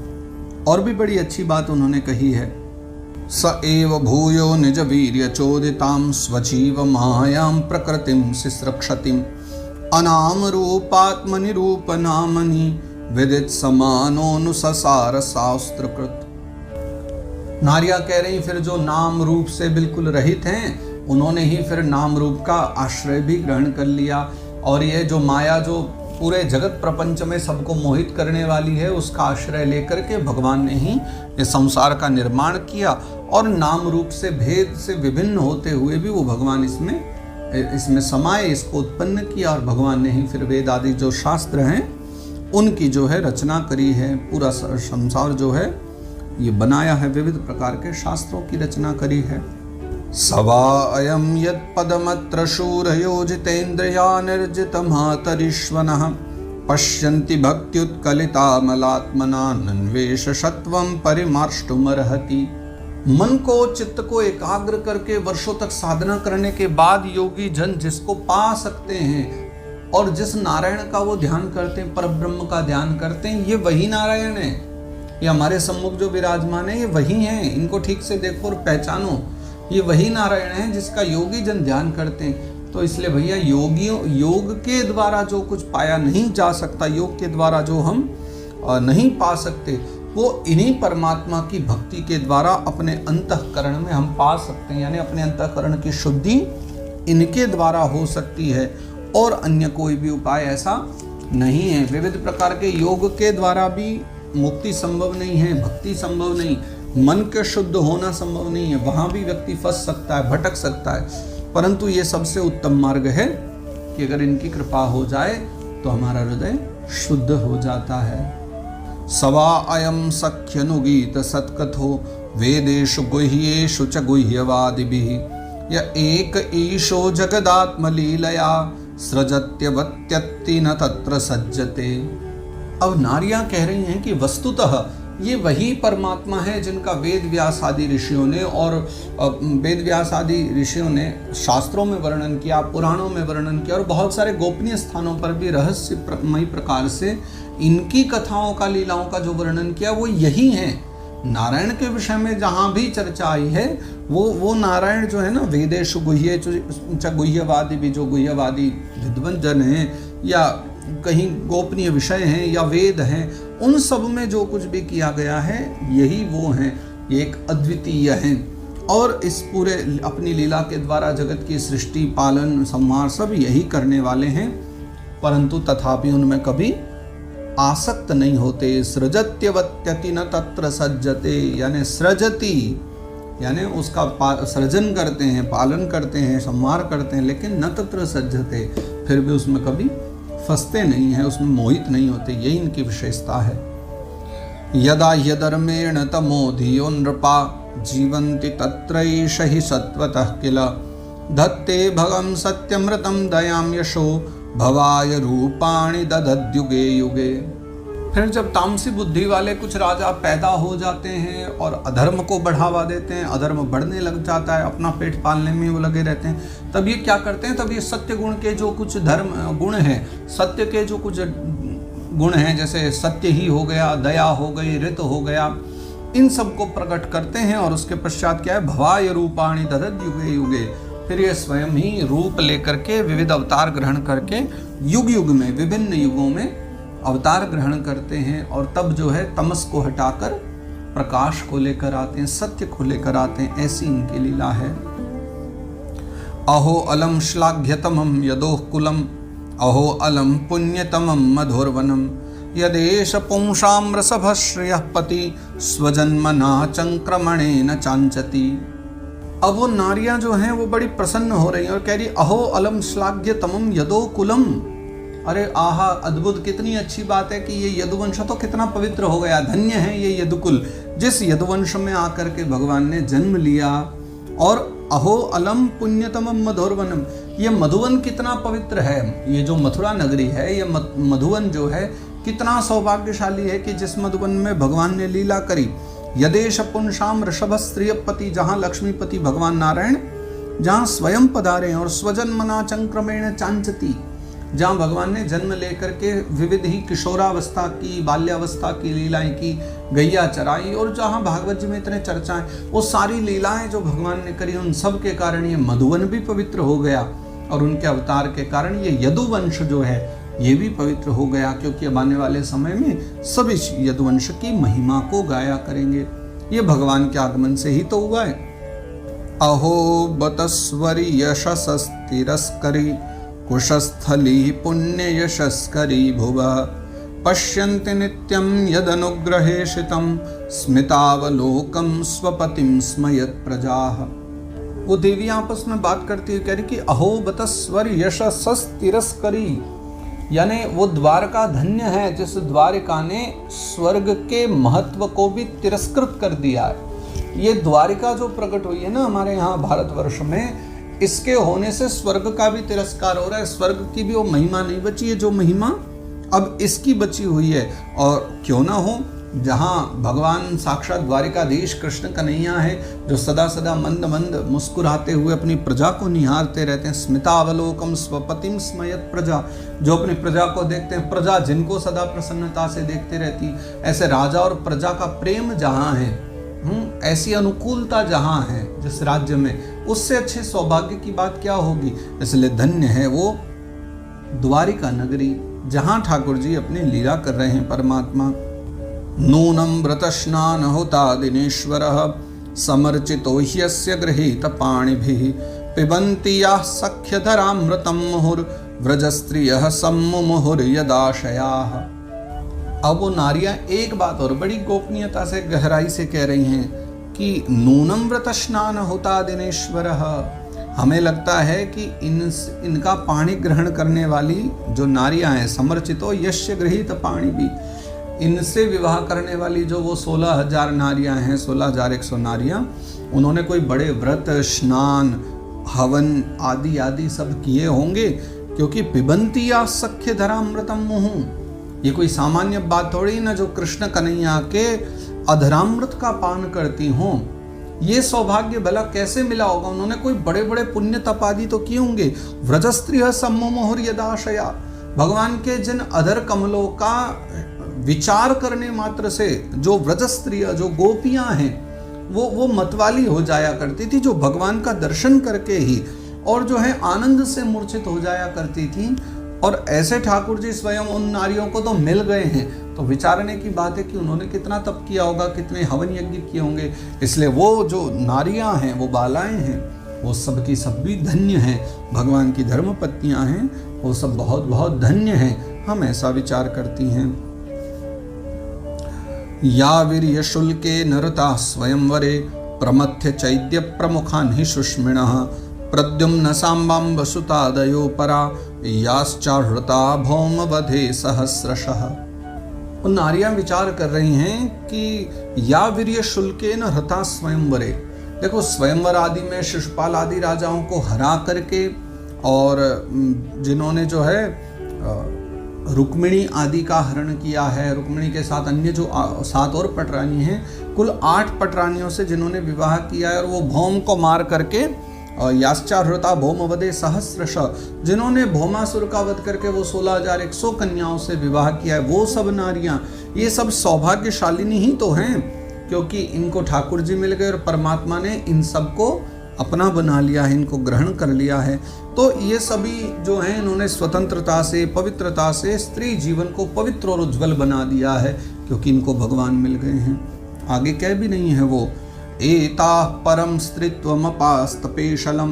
और भी बड़ी अच्छी बात उन्होंने कही है। स एव भूयो निज वीर्य चोदितां स्वजीव मायां प्रकृतिं सिस्रक्षतिं अनाम रूपात्मनि रूप नामनि विदित समानोनुससार शास्त्रकृत। नारियां कह रही फिर जो नाम रूप से बिल्कुल रहित हैं, उन्होंने ही फिर नाम रूप का आश्रय भी ग्रहण कर लिया, और ये जो माया जो पूरे जगत प्रपंच में सबको मोहित करने वाली है, उसका आश्रय लेकर के भगवान ने ही ये संसार का निर्माण किया, और नाम रूप से भेद से विभिन्न होते हुए भी वो भगवान इसमें समाये, इसको उत्पन्न किया, और भगवान ने ही फिर वेद आदि जो शास्त्र हैं उनकी जो है रचना करी है। पूरा संसार जो है ये बनाया है, विविध प्रकार के शास्त्रों की रचना करी है। सवा अयम यत् पदमत्र शूरयोजितेन्द्रिया निर्जितमातरीश्वनः पश्यन्ति भक्त्युत्कलितामलात्मना नन्वेष सत्वं परिमार्ष्टुमर्हति। मन को, चित्त को एकाग्र करके वर्षों तक साधना करने के बाद योगी जन जिसको पा सकते हैं और जिस नारायण का वो ध्यान करते हैं, परब्रह्म का ध्यान करते हैं, ये वही नारायण है। ये हमारे सम्मुख जो विराजमान है ये वही हैं, इनको ठीक से देखो और पहचानो, ये वही नारायण है जिसका योगी जन ध्यान करते हैं। तो इसलिए भैया योग के द्वारा जो कुछ पाया नहीं जा सकता, योग के द्वारा जो हम नहीं पा सकते, वो इन्हीं परमात्मा की भक्ति के द्वारा अपने अंतःकरण में हम पा सकते हैं। यानी अपने अंतःकरण की शुद्धि इनके द्वारा हो सकती है, और अन्य कोई भी उपाय ऐसा नहीं है। विविध प्रकार के योग के द्वारा भी मुक्ति संभव नहीं है, भक्ति संभव नहीं, मन के शुद्ध होना संभव नहीं है। वहां भी व्यक्ति फंस सकता है, भटक सकता है, परंतु ये सबसे उत्तम मार्ग है कि अगर इनकी कृपा हो जाए तो हमारा हृदय शुद्ध हो जाता है। सवा अयम सख्यनुगीत सत्कथो वेदेषु गुह्येषु च गुह्यवादिभिः य एक ईशो जगदात्मलीलया सृजत्यवत्यत्ति न तत्र सज्जते। अब नारियां कह रही हैं कि वस्तुतः ये वही परमात्मा है जिनका वेद व्यास आदि ऋषियों ने और वेद व्यास आदि ऋषियों ने शास्त्रों में वर्णन किया, पुराणों में वर्णन किया और बहुत सारे गोपनीय स्थानों पर भी रहस्यमयी प्रकार से इनकी कथाओं का, लीलाओं का जो वर्णन किया वो यही है। नारायण के विषय में जहाँ भी चर्चा आई है वो नारायण जो है ना, वेदेशु गुह्ये गुह्यवादी भी, जो गुह्यवादी विद्वंजन हैं या कहीं गोपनीय विषय हैं या वेद हैं, उन सब में जो कुछ भी किया गया है यही वो हैं, ये एक अद्वितीय हैं और इस पूरे अपनी लीला के द्वारा जगत की सृष्टि, पालन, संहार सब यही करने वाले हैं। परंतु तथापि उनमें कभी आसक्त नहीं होते। सृजत्यवत्यति न तत्र सज्जते, यानी सृजति यानी उसका सृजन करते हैं, पालन करते हैं, संहार करते हैं, लेकिन न तत्र सज्जते, फिर भी उसमें कभी फंसते नहीं हैं, उसमें मोहित नहीं होते। यही इनकी विशेषता है। यदा ह्यधर्मेण तमो धियो नृपा जीवन्ति तत्रैष हि सत्वतः किल धत्ते भगं सत्यमृतं दयां यशो भवाय रूपाणि दधद्युगे युगे। फिर जब तामसी बुद्धि वाले कुछ राजा पैदा हो जाते हैं और अधर्म को बढ़ावा देते हैं, अधर्म बढ़ने लग जाता है, अपना पेट पालने में वो लगे रहते हैं, तब ये क्या करते हैं, तब ये सत्य गुण के जो कुछ धर्म गुण हैं, सत्य के जो कुछ गुण हैं, जैसे सत्य ही हो गया, दया हो गई, ऋत हो गया, इन सब को प्रकट करते हैं। और उसके पश्चात क्या है, भवाय रूपाणि दधद् युगे युगे, फिर ये स्वयं ही रूप लेकर के विविध अवतार ग्रहण करके युग युग में, विभिन्न युगों में अवतार ग्रहण करते हैं। और तब जो है तमस को हटाकर प्रकाश को लेकर आते हैं, सत्य को लेकर आते हैं। ऐसी इनकी लीला है। अहो अलम श्लाघ्यतमं यदोः कुलम, अहो अलम पुण्यतमं मधुर्वनम, यदेश पुंसां रसभः श्रियः पति स्वजन्मना चंक्रमणेन चांचति। अब वो नारियां जो हैं वो बड़ी प्रसन्न हो रही हैं और कह रही, अहो अलम श्लाघ्यतमं यदो कुलम, अरे आहा, अद्भुत, कितनी अच्छी बात है कि ये यदुवंश तो कितना पवित्र हो गया, धन्य है ये यदुकुल जिस यदुवंश में आकर के भगवान ने जन्म लिया। और अहो अलम पुण्यतमम मधुरवनम, ये मधुवन कितना पवित्र है, ये जो मथुरा नगरी है, ये मधुवन जो है कितना सौभाग्यशाली है कि जिस मधुवन में भगवान ने लीला करी। यदेश पुंसाम ऋषभ स्त्रियपति, जहाँ लक्ष्मीपति भगवान नारायण जहाँ स्वयं पधारे और स्वजन्मना चंक्रमेण चांचति, जहाँ भगवान ने जन्म लेकर के विविध ही किशोरावस्था की, बाल्यावस्था की लीलाएं की, गैया चराई, और जहाँ भागवत जी में इतने चर्चाएं, वो सारी लीलाएं जो भगवान ने करी, उन सब के कारण ये मधुवन भी पवित्र हो गया। और उनके अवतार के कारण ये यदुवंश जो है ये भी पवित्र हो गया, क्योंकि अब आने वाले समय में सभी यदुवंश की महिमा को गाया करेंगे। ये भगवान के आगमन से ही तो हुआ है। अहो बतस्वरी यशस्तिरस्करी कुशस्थली पुण्य यशस्करी भुवः पश्यन्ति नित्यं यदनुग्रहेशितं स्मितावलोकं स्वपतिं स्मयत् प्रजाः। वो देवी आपस में बात करती है, कह रही कि अहो बतस्वर यशस्तिरस्करी, यानी वो द्वारका धन्य है जिस द्वारिका ने स्वर्ग के महत्व को भी तिरस्कृत कर दिया है। ये द्वारिका जो प्रकट हुई है ना हमारे यहाँ भारतवर्ष में, इसके होने से स्वर्ग का भी तिरस्कार हो रहा है, स्वर्ग की भी वो महिमा नहीं बची है जो महिमा अब इसकी बची हुई है। और क्यों ना हो, जहाँ भगवान साक्षात द्वारिकाधीश कृष्ण कन्हैया है, जो सदा सदा मंद मंद मुस्कुराते हुए अपनी प्रजा को निहारते रहते हैं। स्मितावलोकम स्वपतिम स्मयत प्रजा, जो अपनी प्रजा को देखते हैं, प्रजा जिनको सदा प्रसन्नता से देखते रहती। ऐसे राजा और प्रजा का प्रेम जहाँ है, ऐसी अनुकूलता जहाँ है जिस राज्य में, उससे अच्छे सौभाग्य की बात क्या होगी। इसलिए धन्य है वो द्वारिका नगरी जहाँ ठाकुर जी अपनी लीला कर रहे हैं परमात्मा। नूनं व्रतस्नान होता दिनेश्वरः समर्चितो ह्यस्य गृहीत पाणिभिः पिबन्ति याः सख्यधरामृतं मुहुर्व्रजस्त्रियः सम्मुहुर्यदाशयाः। अब वो नारियां एक बात और बड़ी गोपनीयता से, गहराई से कह रही हैं कि नूनं व्रतस्नान होता दिनेश्वरः, हमें लगता है कि इनका पाणी ग्रहण करने वाली जो नारियां हैं, समर्चितो यस्य गृहीत पाणिभिः, इनसे विवाह करने वाली जो वो 16,000 नारियां हैं, 16,100 नारियां, उन्होंने कोई बड़े व्रत, स्नान, हवन आदि आदि सब किए होंगे, क्योंकि पिबंती या सख्य धरामृतम मुहु, ये कोई सामान्य बात थोड़ी ना, जो कृष्ण कन्हैया के अधरामृत का पान करती हों। ये सौभाग्य भला कैसे मिला होगा? उन्होंने कोई बड़े बड़े पुण्य तप आदि तो किए होंगे। व्रजस्त्रिय सम्मोहर यदाशया, भगवान के जिन अधर कमलों का विचार करने मात्र से जो व्रजस्त्रिय, जो गोपियां हैं, वो मतवाली हो जाया करती थी, जो भगवान का दर्शन करके ही और जो है आनंद से मूर्छित हो जाया करती थी। और ऐसे ठाकुर जी स्वयं उन नारियों को तो मिल गए हैं, तो विचारने की बात है कि उन्होंने कितना तप किया होगा, कितने हवन यज्ञ किए होंगे। इसलिए वो जो नारियां हैं, वो बालाएं हैं, वो सब की सब भी धन्य हैं। भगवान की धर्म पत्नियां हैं, वो सब बहुत बहुत धन्य हैं। हम ऐसा विचार करती हैं। या वीर्य शुल्के नरता स्वयंवरे प्रमथ्य चैद्य प्रमुखान् हि शुष्मिणः प्रद्युम्न सांबां वसुतादयो परा याश्चाहृता भौम वधे सहस्रशः। उन नारियां विचार कर रही हैं कि या वीर्य शुल्के न हृता स्वयंवरे, देखो स्वयंवर आदि में शिशुपाल आदि राजाओं को हरा करके, और जिन्होंने जो है रुक्मिणी आदि का हरण किया है, रुक्मिणी के साथ अन्य जो 7 और पटरानी हैं, कुल 8 पटरानियों से जिन्होंने विवाह किया है, और वो भौम को मार करके याश्चाहृता भौम वधे सहस्रश, जिन्होंने भौमासुर का वध करके वो 16,100 कन्याओं से विवाह किया है, वो सब नारियां, ये सब सौभाग्यशालिनी ही तो हैं, क्योंकि इनको ठाकुर जी मिल गए और परमात्मा ने इन सबको अपना बना लिया है, इनको ग्रहण कर लिया है। तो ये सभी जो हैं, इन्होंने स्वतंत्रता से, पवित्रता से स्त्री जीवन को पवित्र और उज्जवल बना दिया है, क्योंकि इनको भगवान मिल गए हैं। आगे कह भी नहीं है वो, एताः परम स्त्रीत्वमपास्तपेशलम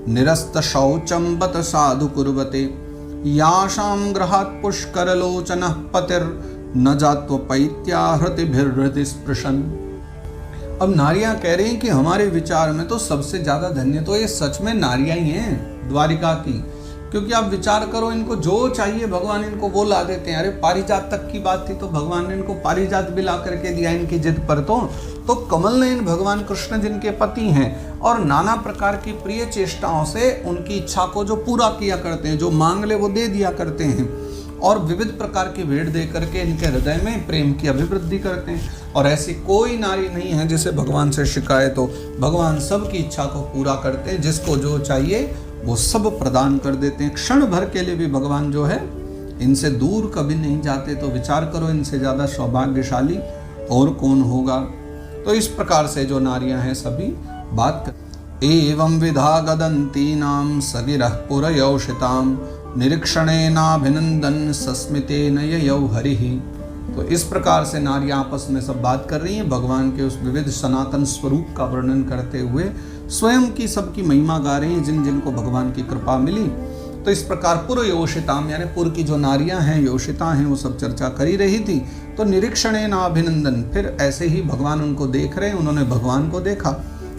निरस्त शौचम बत साधु कुर्वते याशां ग्रहात् पुष्करलोचनः पतिर्न जात्वपैत्या हृतिभिर्हृति स्पृशन। अब नारियां कह रही हैं कि हमारे विचार में तो सबसे ज्यादा धन्य तो ये सच में नारियां ही हैं द्वारिका की, क्योंकि आप विचार करो, इनको जो चाहिए भगवान इनको वो ला देते हैं। अरे पारिजात तक की बात थी तो भगवान ने इनको पारिजात भी ला करके दिया इनकी जिद पर। तो कमल नयन भगवान कृष्ण जिनके पति हैं, और नाना प्रकार की प्रिय चेष्टाओं से उनकी इच्छा को जो पूरा किया करते हैं, जो मांग ले वो दे दिया करते हैं, और विविध प्रकार की भेंट दे करके इनके हृदय में प्रेम की अभिवृद्धि करते हैं। और ऐसी कोई नारी नहीं है जिसे भगवान से शिकायत हो। भगवान सबकी इच्छा को पूरा करते हैं, जिसको जो चाहिए वो सब प्रदान कर देते हैं। क्षण भर के लिए भी भगवान जो है इनसे दूर कभी नहीं जाते। तो विचार करो, इनसे ज्यादा सौभाग्यशाली और कौन होगा। तो इस प्रकार से जो नारियां हैं सभी बात कर, एवं विधा गदंतीनां सगिरः पुरयोषितां निरीक्षणेनाभिनंदन सस्मितेन ययौ हरिः। तो इस प्रकार से नारियां आपस में सब बात कर रही हैं, भगवान के उस विविध सनातन स्वरूप का वर्णन करते हुए स्वयं की सबकी महिमा गा रही हैं, जिन जिनको भगवान की कृपा मिली। तो इस प्रकार पुर योषिताम, यानी पुर की जो नारियां हैं, योषिता हैं, वो सब चर्चा करी रही थी। तो निरीक्षणेन अभिनंदन, फिर ऐसे ही भगवान उनको देख रहे हैं, उन्होंने भगवान को देखा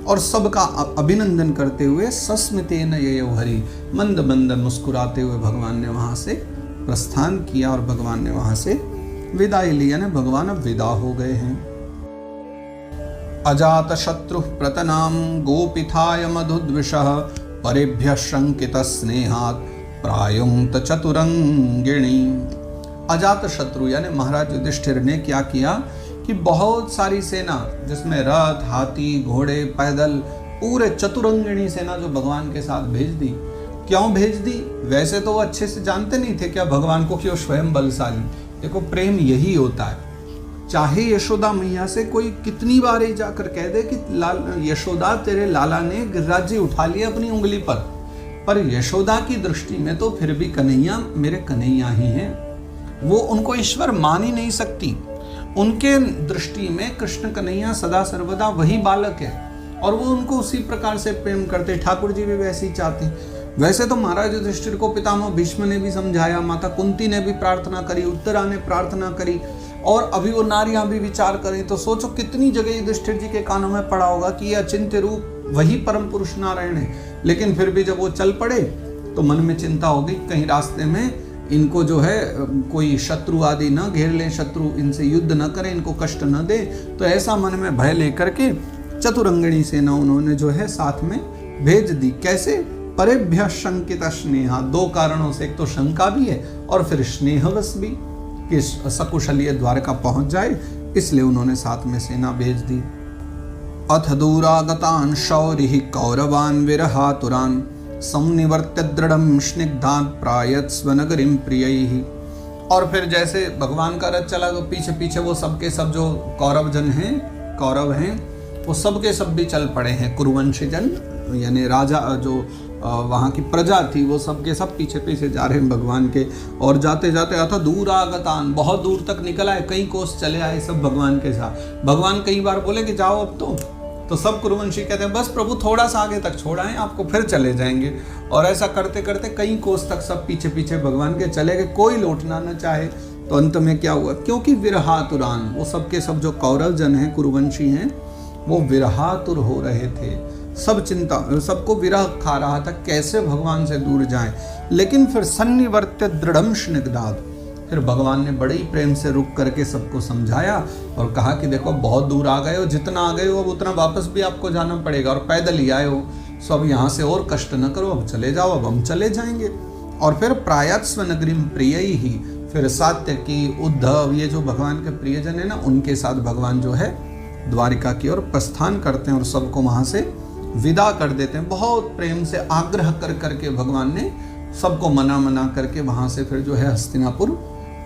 और सबका अभिनंदन करते हुए सस्मितेन ययौ हरि, मंद मंद मुस्कुराते हुए भगवान ने वहां से प्रस्थान किया और भगवान ने वहां से विदाई ली, यानी भगवान अब विदा हो गए हैं। अजात शत्रु प्रतनाम गोपिथाय मधुद्विषः परेभ्यः शंकित स्नेहात् प्रायुंक्त चतुरंगिणी। अजात शत्रु यानी महाराज युधिष्ठिर ने क्या किया कि बहुत सारी सेना, जिसमें रथ, हाथी, घोड़े, पैदल, पूरे चतुरंगिणी सेना जो भगवान के साथ भेज दी। क्यों भेज दी? वैसे तो वो अच्छे से जानते नहीं थे क्या भगवान को, क्यों स्वयं बलशाली। देखो प्रेम यही होता है, चाहे यशोदा मैया से कोई कितनी बार ही जाकर कह दे कि यशोदा तेरे लाला ने गिरिराज उठा लिया अपनी उंगली पर यशोदा की दृष्टि में तो फिर भी कन्हैया मेरे कन्हैया ही हैं। वो उनको ईश्वर मान ही नहीं सकती। उनके दृष्टि में कृष्ण कन्हैया सदा सर्वदा वही बालक है और वो उनको उसी प्रकार से प्रेम करते। ठाकुर जी भी वैसे ही चाहते। वैसे तो महाराज युधिष्ठिर को पितामह भीष्म ने भी समझाया, माता कुंती ने भी प्रार्थना करी, उत्तरा ने प्रार्थना करी, और अभी वो नारियां भी विचार करें। तो सोचो कितनी जगह युधिष्ठिर जी के कानों में पड़ा होगा कि ये अचिंत्य रूप वही परम पुरुष नारायण है। लेकिन फिर भी जब वो चल पड़े तो मन में चिंता होगी कहीं रास्ते में इनको जो है कोई शत्रु आदि न घेर ले, शत्रु इनसे युद्ध न करे, इनको कष्ट न दे। तो ऐसा मन में भय लेकर के चतुरंगिणी सेना उन्होंने जो है साथ में भेज दी। कैसे? परेभ्य शंकित स्नेहा, दो कारणों से, एक तो शंका भी है और फिर स्नेहवश भी। कि सकुशल ये द्वारका पहुंच जाए, इसलिए उन्होंने साथ में सेना भेज दी। अथ दूरागतान शौरिः कौरवान विरहातुरान संनिवर्त्य दृढ़ं स्निग्धात् प्रायत् स्वनगरीं प्रियैः। और फिर जैसे भगवान का रथ चला तो पीछे पीछे वो सबके सब जो कौरव हैं वो सबके सब भी चल पड़े हैं। कुरुवंशी जन यानी राजा जो वहाँ की प्रजा थी वो सबके सब पीछे पीछे जा रहे हैं भगवान के। और जाते जाते अथ दूरागतान, बहुत दूर तक निकल आए, कई कोस चले आए सब भगवान के साथ। भगवान कई बार बोले कि जाओ अब तो सब कुरुवंशी कहते हैं बस प्रभु थोड़ा सा आगे तक छोड़ाएं आपको, फिर चले जाएंगे। और ऐसा करते करते कई कोस तक सब पीछे पीछे भगवान के चले गए, कोई लौटना न चाहे। तो अंत में क्या हुआ, क्योंकि विरहातुरान, वो सबके सब जो कौरव जन हैं, कुरुवंशी हैं, वो विरहातुर हो रहे थे। सब चिंता, सबको विरह खा रहा था कैसे भगवान से दूर जाएं। लेकिन फिर सन्निवर्त्य दृढ़ं स्निग्धात्, फिर भगवान ने बड़े ही प्रेम से रुक करके सबको समझाया और कहा कि देखो बहुत दूर आ गए हो, जितना आ गए हो अब उतना वापस भी आपको जाना पड़ेगा, और पैदल ही आए हो, सो अब यहाँ से और कष्ट न करो, अब चले जाओ, अब हम चले जाएंगे। और फिर प्रायत् स्वनगरीं प्रियैः, फिर सात्यकी, उद्धव, ये जो भगवान के प्रियजन है ना, उनके साथ भगवान जो है द्वारिका की ओर प्रस्थान करते हैं और सबको वहाँ से विदा कर देते हैं। बहुत प्रेम से आग्रह कर करके भगवान ने सबको मना करके वहाँ से फिर जो है हस्तिनापुर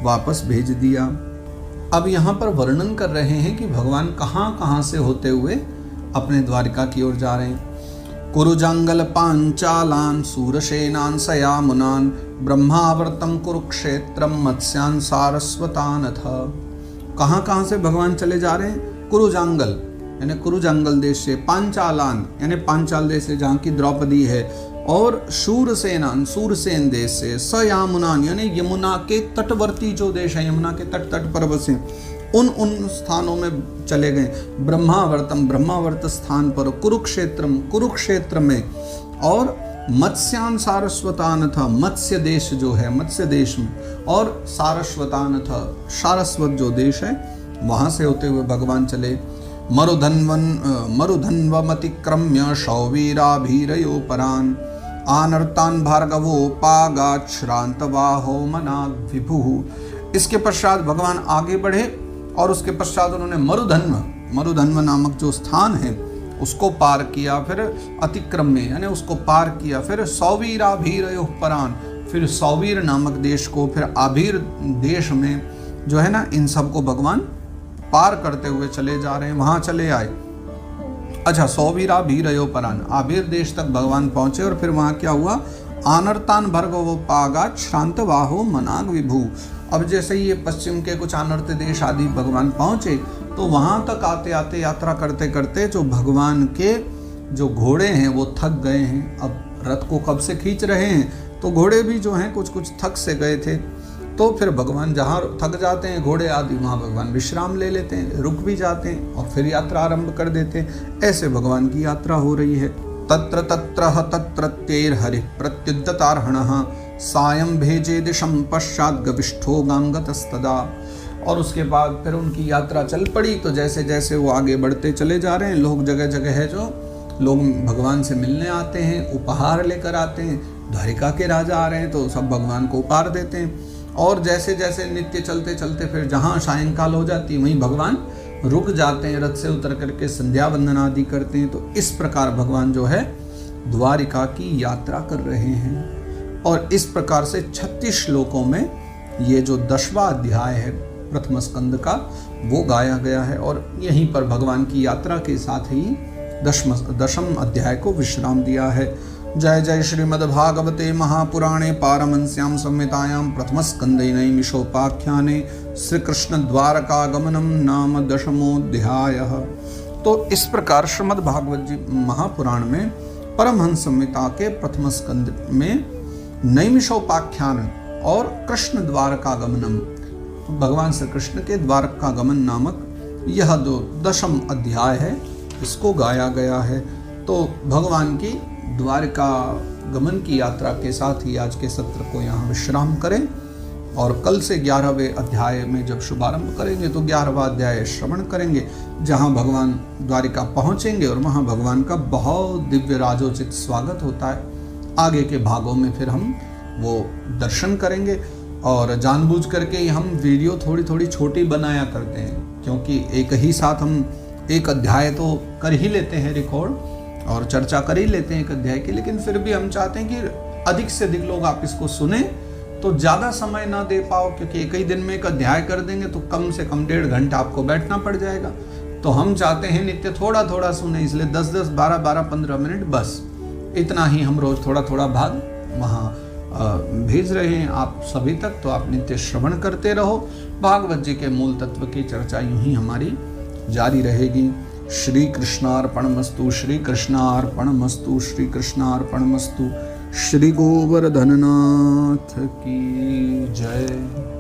वापस भेज दिया। अब यहाँ पर वर्णन कर रहे हैं कि भगवान कहाँ कहाँ से होते हुए अपने द्वारिका की ओर जा रहे हैं। कुरुजांगल पांचालान सूरसेनान सयामुनान ब्रह्मावर्तम कुरुक्षेत्रम मत्स्यान सारस्वतान था। कहाँ कहाँ से भगवान चले जा रहे हैं, कुरुजांगल यानी कुरुजांगल देश से, पांचालान यानी पांचाल देश से जहाँ की द्रौपदी है, और शूरसेनान सूरसेन देश से, सयामुनान यानी यमुना के तटवर्ती जो देश है, यमुना के तट पर बसे उन स्थानों में चले गए। ब्रह्मावर्तम ब्रह्मावर्त स्थान पर, कुरुक्षेत्रम कुरुक्षेत्र में, और मत्स्यान सारस्वतान था मत्स्य देश जो है मत्स्य देश में, और सारस्वतान था सारस्वत जो देश है वहाँ से होते हुए भगवान चले। मरुधन्वमतिक्रम्य शौवीराभीरयो परान आनर्तान भार्गवोपागात् श्रान्तवाहो मनाग् विभुः। इसके पश्चात भगवान आगे बढ़े और उसके पश्चात उन्होंने मरुधन्व नामक जो स्थान है उसको पार किया, फिर अतिक्रम्य यानी उसको पार किया, फिर सौवीराभीरयो परान, फिर सौवीर नामक देश को, फिर आभीर देश में जो है ना, इन सबको भगवान पार करते हुए चले जा रहे हैं, वहां चले आए। अच्छा, सौवीराभीरयो परान, आभीर देश तक भगवान पहुंचे और फिर वहां क्या हुआ, आनर्तान भर्गवोपागात् श्रान्तवाहो मनाग् विभुः। अब जैसे ही ये पश्चिम के कुछ अनर्त देश आदि भगवान पहुंचे तो वहां तक आते आते यात्रा करते करते जो भगवान के जो घोड़े हैं वो थक गए हैं। अब रथ को कब से खींच रहे हैं तो घोड़े भी जो हैं कुछ कुछ थक से गए थे। तो फिर भगवान जहाँ थक जाते हैं घोड़े आदि, वहाँ भगवान विश्राम ले लेते हैं, रुक भी जाते हैं और फिर यात्रा आरंभ कर देते हैं। ऐसे भगवान की यात्रा हो रही है। तत्र तत्रह तत्रत्यैर्हरिः प्रत्युद्यतार्हणः सायं भेजे दिशं पश्चात् गविष्ठो गांगतस्तदा। और उसके बाद फिर उनकी यात्रा चल पड़ी। तो जैसे जैसे वो आगे बढ़ते चले जा रहे हैं, लोग जगह जगह है जो लोग भगवान से मिलने आते हैं, उपहार लेकर आते हैं। द्वारिका के राजा आ रहे हैं तो सब भगवान को उपहार देते हैं। और जैसे जैसे नित्य चलते चलते फिर जहाँ सायंकाल हो जाती है वहीं भगवान रुक जाते हैं, रथ से उतर करके संध्या वंदन आदि करते हैं। तो इस प्रकार भगवान जो है द्वारिका की यात्रा कर रहे हैं। और इस प्रकार से 36 श्लोकों में ये जो 10वां अध्याय है प्रथम स्कंद का वो गाया गया है। और यहीं पर भगवान की यात्रा के साथ ही 10वां अध्याय को विश्राम दिया है। जय जय श्रीमद्भागवते महापुराणे पारमहंस्यां संहितायां प्रथमस्कन्धे नैमिषोपाख्याने श्रीकृष्ण द्वारकागमनं नाम 10मोऽध्यायः। तो इस प्रकार श्रीमद्भागवत जी महापुराण में परमहंस संहिता के प्रथम स्कंद में नैमिषोपाख्यान और कृष्ण द्वारकागमनम, भगवान श्री कृष्ण के द्वारकागमन नामक यह जो 10वां अध्याय है इसको गाया गया है। तो भगवान की द्वारका गमन की यात्रा के साथ ही आज के सत्र को यहाँ विश्राम करें और कल से 11वें अध्याय में जब शुभारंभ करेंगे तो 11वां अध्याय श्रवण करेंगे, जहाँ भगवान द्वारिका पहुँचेंगे और वहाँ भगवान का बहुत दिव्य राजोचित स्वागत होता है। आगे के भागों में फिर हम वो दर्शन करेंगे और जानबूझ करके ही हम वीडियो थोड़ी थोड़ी छोटी बनाया करते हैं, क्योंकि एक ही साथ हम एक अध्याय तो कर ही लेते हैं रिकॉर्ड और चर्चा कर ही लेते हैं एक अध्याय की, लेकिन फिर भी हम चाहते हैं कि अधिक से अधिक लोग आप इसको सुने, तो ज़्यादा समय ना दे पाओ, क्योंकि एक ही दिन में एक अध्याय कर देंगे तो कम से कम 1.5 घंटा आपको बैठना पड़ जाएगा। तो हम चाहते हैं नित्य थोड़ा थोड़ा सुने, इसलिए 10-10, 12-12, 15 मिनट बस इतना ही हम रोज़ थोड़ा थोड़ा भाग वहाँ भेज रहे हैं आप सभी तक। तो आप नित्य श्रवण करते रहो, भागवत जी के मूल तत्व की चर्चा यूं ही हमारी जारी रहेगी। श्री कृष्णार्पणमस्तु, श्री कृष्णार्पणमस्तु, श्री कृष्णार्पणमस्तु। श्री गोवर्धननाथ की जय।